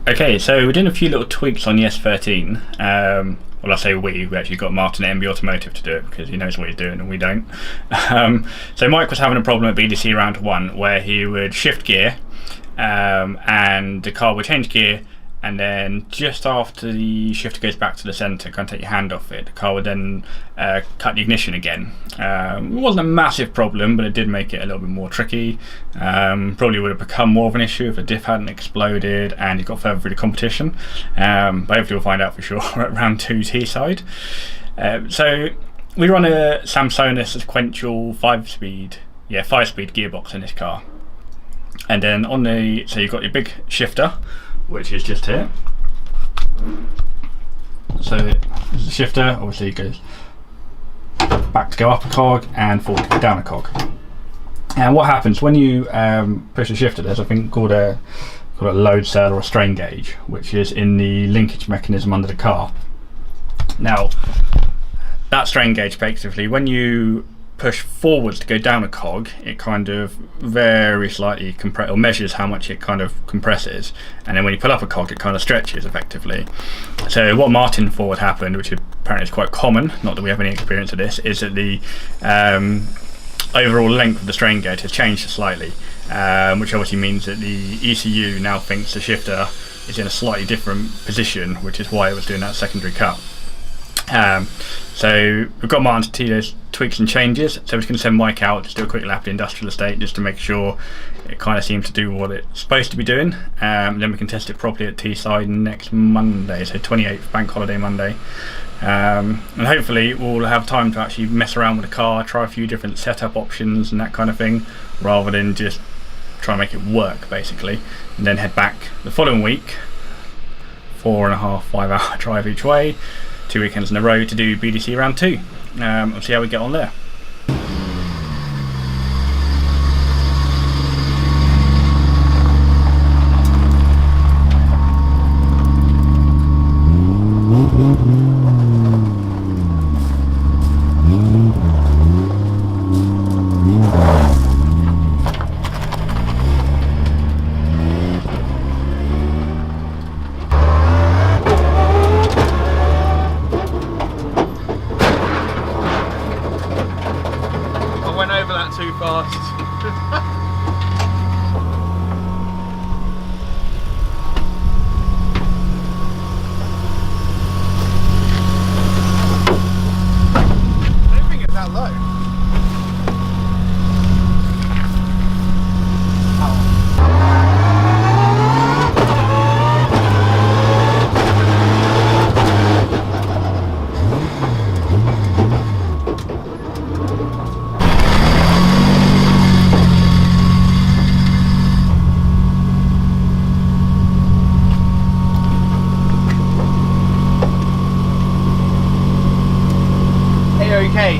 Okay, so we're doing a few little tweaks on the S13. Well, I say we actually got Martin MB Automotive to do it because he knows what he's doing and we don't. So Mike was having a problem at BDC round 1 where he would shift gear and the car would change gear, and then just after the shifter goes back to the centre, kind of take your hand off it, the car would then cut the ignition again. It wasn't a massive problem, but it did make it a little bit more tricky. Probably would have become more of an issue if the diff hadn't exploded and you got further through the competition. But hopefully we'll find out for sure at round 2 T-side. So we run a Samsonas Sequential 5-speed gearbox in this car. And then on the, so you've got your big shifter, which is just here. So the shifter obviously goes back to go up a cog and forward to go down a cog. And what happens when you push the shifter, there's a thing called a load cell or a strain gauge, which is in the linkage mechanism under the car. Now that strain gauge, effectively, when you push forwards to go down a cog, it kind of very slightly measures how much it kind of compresses, and then when you pull up a cog it kind of stretches effectively. So what Martin thought would happen, which apparently is quite common, not that we have any experience of this, is that the overall length of the strain gauge has changed slightly, which obviously means that the ECU now thinks the shifter is in a slightly different position, which is why it was doing that secondary cut. So we've got Martin to see those tweaks and changes, so we're just going to send Mike out to do a quick lap of the industrial estate just to make sure it kind of seems to do what it's supposed to be doing. Then we can test it properly at T-side next Monday, so 28th, bank holiday Monday. And hopefully we'll have time to actually mess around with the car, try a few different setup options and that kind of thing, rather than just try and make it work basically, and then head back the following week, 4.5–5 hour drive each way, 2 weekends in a row to do BDC round 2 and see how we get on there. Too fast. I don't think it's that low. Okay,